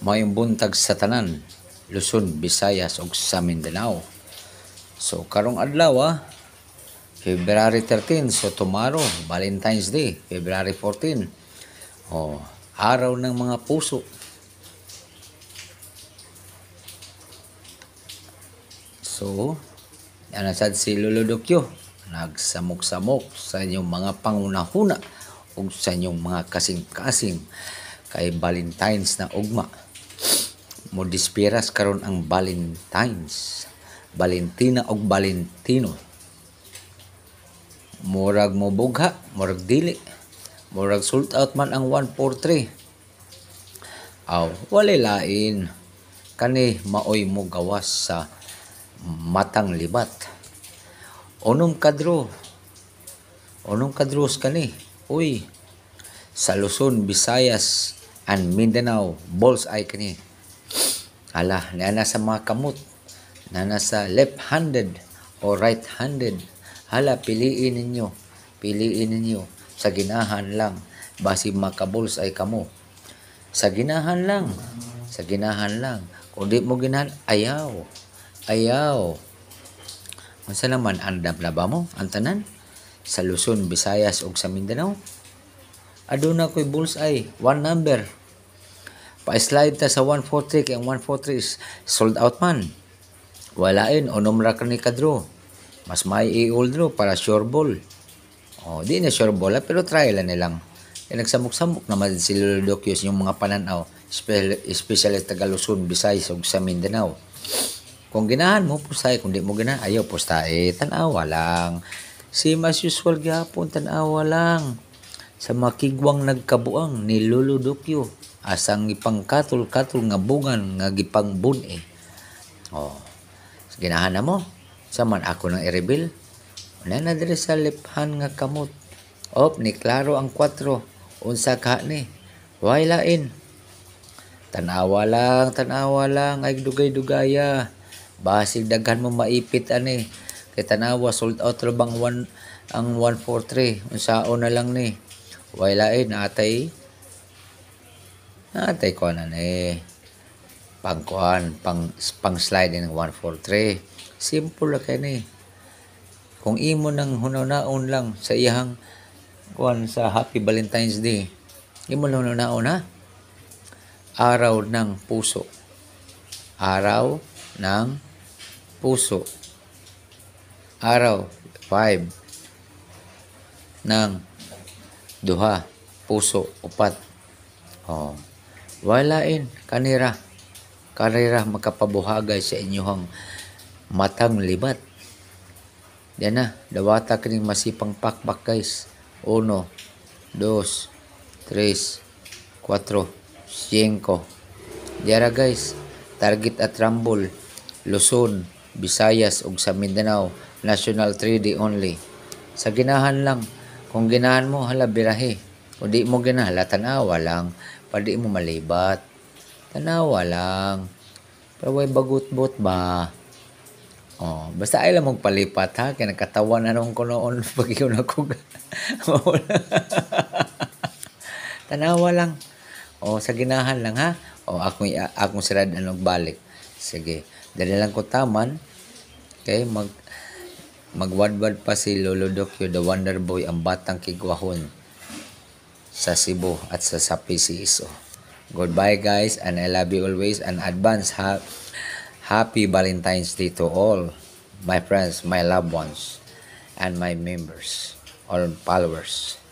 Mayong buntag sa tanan, Luzon, Visayas ug sa Mindanao. So karong adlaw February 13, so tomorrow Valentine's Day, February 14. Araw ng mga puso. So, sad si Lolo Dokyo, nagsamok-samok sa inyong mga pangunahuna ug sa inyong mga kasing-kasing kay Valentine's na ugma. Mo dispiras karon ang Valentine's, Valentina ug Valentino. Murag mo bugha, murag dili, murag sold out man ang 143. Walay lain, kani maoy mo gawas sa matang libat. Unong kadros kani, sa Luzon, Visayas, and Mindanao, balls ay kani. Nana sa mga kamot, nana sa left-handed o right-handed. Piliin ninyo. Sa ginahan lang, basi makaballs ay kamo. Sa ginahan lang. Kung di mo ginahan, ayaw. Masa naman, andam na ba mo? Ang tanan? Sa Luzon, Visayas, ug sa Mindanao? Aduna ko'y bullseye, one number. Pa-slide ta sa 143, kaya 143 is sold out man. Walain, numra ka ni kadro. Mas may i-all draw para sure ball. Di na sure ball, pero try lang nilang. Kaya nagsamok-samok naman si Lolo Dokyo yung mga pananaw, especially taga Luzon, Visayas, ug sa Mindanao. Kung ginahan mo, pustay. Kung di mo ginahan, ayaw, pustay. Tanawa lang. Same as usual gyapon, tanawa lang. Sa makigwang nagkabuang ni Lolo Dokyo, asang ipangkatol-katol nga bungan nga gipang bun. Ginahan na mo. Saman ako nang i-reveal. Na diri sa liphan nga kamot. Ni klaro ang 4. Unsa ka ni? Way lain. Tanawa lang. Ay dugay-dugaya. Basig daghan mo maipit ani. Kay tanawa sold out ra bang ang 143. Unsaon na lang ni. Way lain atay ko na ni. Pang slide ng 143. Simple lang kay ni. Kung imo nang hunaw-naon lang sa iyang sa Happy Valentine's Day. Imo lang hunaw-naon ha. Araw ng puso. Araw 5 ng duha puso 4. Walain kanira makapabuhagay sa inyong matang libat. Yan na, dawata kining masipang pakbak guys. 1, 2, 3, 4, 5. Diara guys, target at rumble, Luzon, Visayas ug sa Mindanao, national 3D only. Sa ginahan lang, kung ginahan mo birahe. Kung di mo ginahan, tanawa lang, padi mo malibat. Tanawa lang. Pero way bagut-but ba? Basta ay lang magpalipat ha. Kaya nagkatawa na nung ko noon pag ikaw na ko. Tanawa lang. Sa ginahan lang ha. Akong sirad anong balik. Sige. Dali lang ko taman. Okay. Magwadwad pa si Lolo Dokyo, the Wonder Boy, ang batang kigwahon sa Cebu at sa PCSO. Goodbye guys, and I love you always, and advance Happy Valentine's Day to all my friends, my loved ones, and my members or followers.